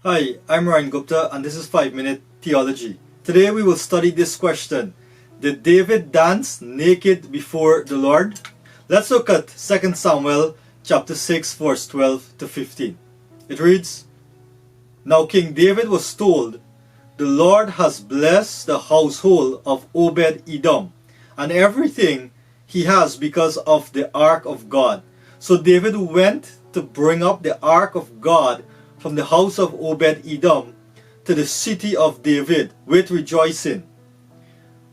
Hi, I'm Ryan Gupta and this is 5 Minute Theology. Today we will study this question. Did David dance naked before the Lord? Let's look at 2 Samuel chapter 6 verse 12 to 15. It reads, Now King David was told, The Lord has blessed the household of Obed-Edom and everything he has because of the ark of God. So David went to bring up the ark of God from the house of Obed-Edom to the city of David with rejoicing.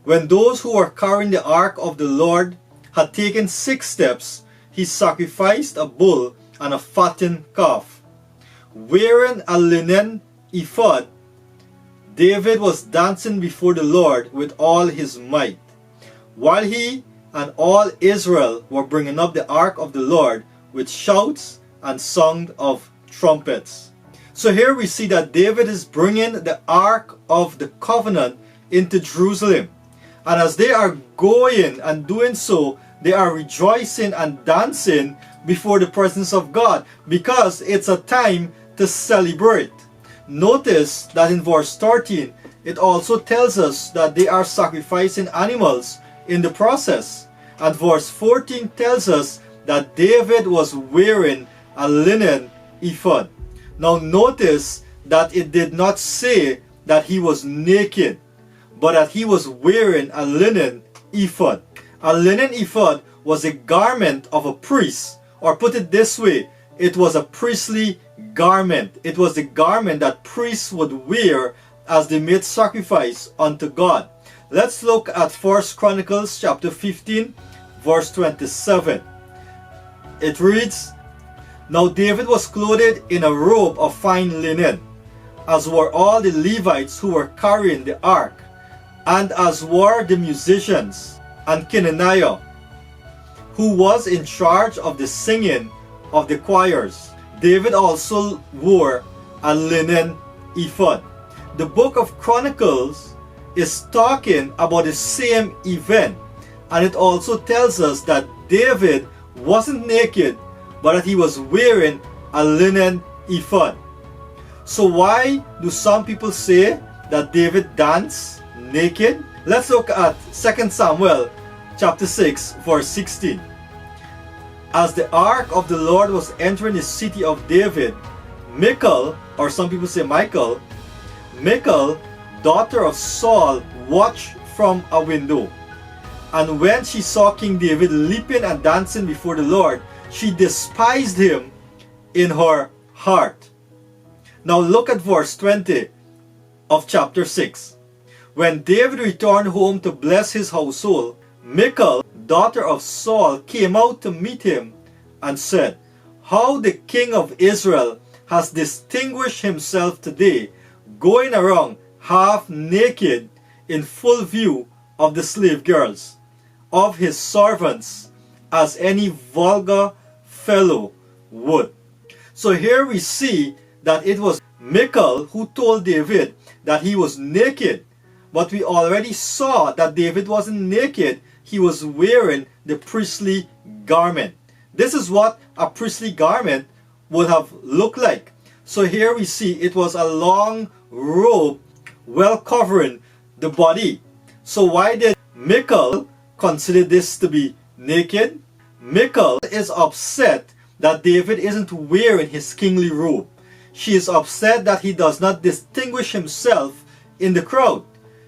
When those who were carrying the ark of the Lord had taken 6 steps, he sacrificed a bull and a fattened calf. Wearing a linen ephod, David was dancing before the Lord with all his might, while he and all Israel were bringing up the ark of the Lord with shouts and sound of trumpets. So here we see that David is bringing the Ark of the Covenant into Jerusalem. And as they are going and doing so, they are rejoicing and dancing before the presence of God because it's a time to celebrate. Notice that in verse 13, it also tells us that they are sacrificing animals in the process. And verse 14 tells us that David was wearing a linen ephod. Now notice that it did not say that he was naked, but that he was wearing a linen ephod. A linen ephod was a garment of a priest, or put it this way, it was a priestly garment. It was the garment that priests would wear as they made sacrifice unto God. Let's look at 1 Chronicles chapter 15 verse 27. It reads, Now David was clothed in a robe of fine linen, as were all the Levites who were carrying the ark, and as were the musicians, and Kenaniah, who was in charge of the singing of the choirs. David also wore a linen ephod. The book of Chronicles is talking about the same event, and it also tells us that David wasn't naked, but that he was wearing a linen ephod. So why do some people say that David danced naked? Let's look at 2 Samuel chapter 6 verse 16. As the ark of the Lord was entering the city of David, Michal, or some people say Michal, daughter of Saul, watched from a window. And when she saw King David leaping and dancing before the Lord, she despised him in her heart. Now look at verse 20 of chapter 6. When David returned home to bless his household, Michal, daughter of Saul, came out to meet him and said, How the king of Israel has distinguished himself today, going around half naked in full view of the slave girls, of his servants, as any vulgar fellow would. So here we see that it was Michal who told David that he was naked. But we already saw that David wasn't naked. He was wearing the priestly garment. This is what a priestly garment would have looked like. So here we see it was a long robe well covering the body. So why did Michal consider this to be naked? Michal is upset that David isn't wearing his kingly robe. She is upset that he does not distinguish himself in the crowd.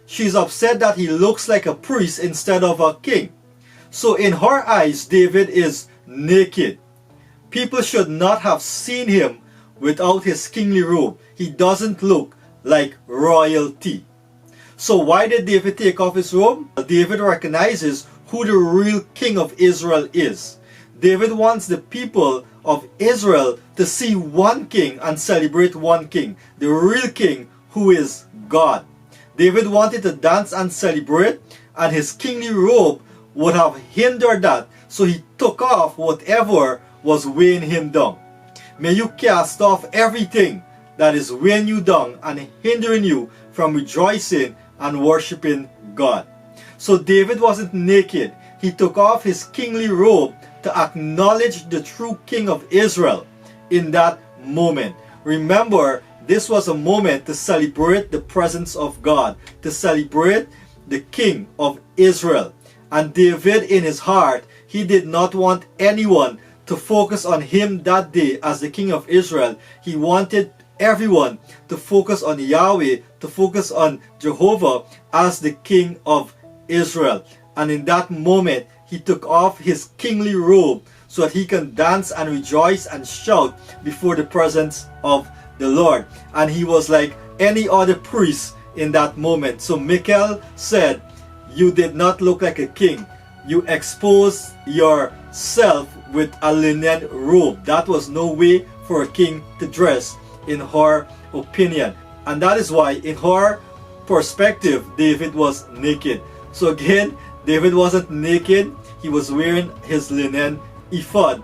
She is upset that he looks like a priest instead of a king. So in her eyes, David is naked. People should not have seen him without his kingly robe. He doesn't look like royalty. So why did David take off his robe? David recognizes who the real king of Israel is. David wants the people of Israel to see one king and celebrate one king, the real king who is God. David wanted to dance and celebrate, and his kingly robe would have hindered that, so he took off whatever was weighing him down. May you cast off everything that is weighing you down and hindering you from rejoicing and worshiping God. So David wasn't naked. He took off his kingly robe to acknowledge the true king of Israel in that moment. Remember, This was a moment to celebrate the presence of God, to celebrate the King of Israel. And David, in his heart, he did not want anyone to focus on him that day as the King of Israel. He wanted everyone to focus on Yahweh, to focus on Jehovah as the King of Israel. And in that moment, he took off his kingly robe so that he can dance and rejoice and shout before the presence of the Lord. And he was like any other priest in that moment. So Michal said, "You did not look like a king. You exposed yourself with a linen robe." That was no way for a king to dress, in her opinion. And that is why, in her perspective, David was naked. So again, David wasn't naked. He was wearing his linen ephod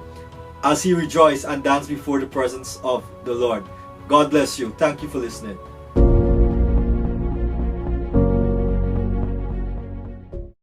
as he rejoiced and danced before the presence of the Lord. God bless you. Thank you for listening.